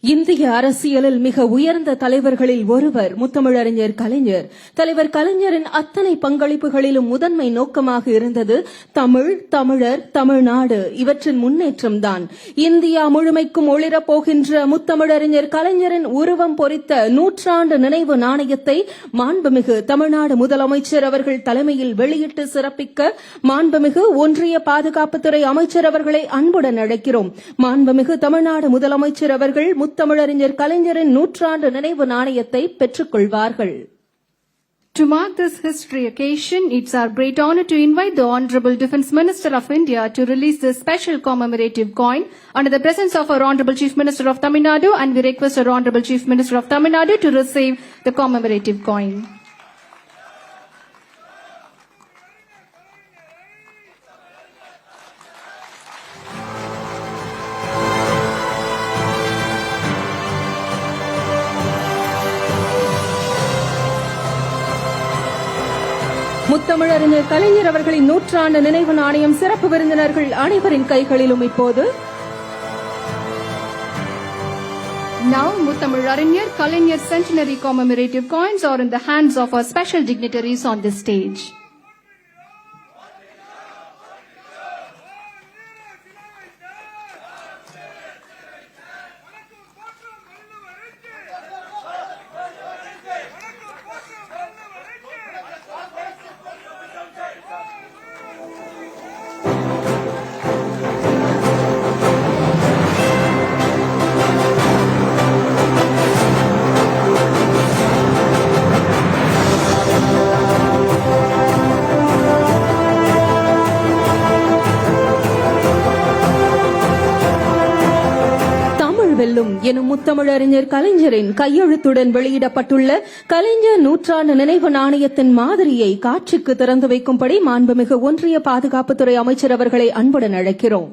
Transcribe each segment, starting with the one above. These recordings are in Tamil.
இந்திய அரசியலில் மிக உயர்ந்த தலைவர்களில் ஒருவர் முத்தமிழறிஞர் கலைஞர். தலைவர் கலைஞரின் அத்தனை பங்களிப்புகளிலும் முதன்மை நோக்கமாக இருந்தது தமிழ், தமிழர், தமிழ்நாடு இவற்றின் முன்னேற்றம்தான். இந்தியா முழுமைக்கும் ஒளிரப் போகின்ற முத்தமிழறிஞர் கலைஞரின் உருவம் பொறித்த 100 நினைவு நாணயத்தை மாண்புமிகு தமிழ்நாடு முதலமைச்சர் அவர்கள் தலைமையில் வெளியிட்டு சிறப்பிக்க மாண்புமிகு ஒன்றிய பாதுகாப்புத்துறை அமைச்சர் அவர்களை அன்புடன் அழைக்கிறோம். மாண்புமிகு தமிழ்நாடு முதலமைச்சர் அவர்கள் முத்தமிழறிஞர் கலைஞரின் 100 நினைவு நாணயத்தை பெற்றுக் கொள்வார்கள். To mark this history occasion, it's our great honor to invite the Honorable Defence Minister of India to release this special commemorative coin under the presence of our Honorable Chief Minister of Tamil Nadu, and we request our Honorable Chief Minister of Tamil Nadu to receive the commemorative coin. முத்தமிழறிஞர் கலைஞர் அவர்களின் 100 நினைவு நாணயம் சிறப்பு விருந்தினர்கள் அனைவரின் கைகளிலும் இப்போது. Now, Muthamizharinyar Kalaignar centenary commemorative coins are in the hands of our special dignitaries on this stage. வெல்லும் எனும் முத்தமிழறிஞர் கலைஞரின் கையெழுத்துடன் வெளியிடப்பட்டுள்ள கலைஞர் 100 நினைவு நாணயத்தின் மாதிரியை காட்சிக்கு திறந்து வைக்கும்படி மாண்புமிகு ஒன்றிய பாதுகாப்புத்துறை அமைச்சர் அவர்களை அன்புடன் அழைக்கிறோம்.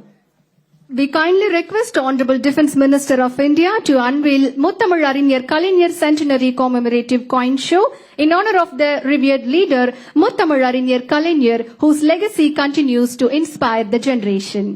We kindly request Honorable Defence Minister of India to unveil Muthamizharinyar Kalaignar centenary commemorative coin show in honor of the revered leader Muthamizharinyar Kalaignar, whose legacy continues to inspire the generation.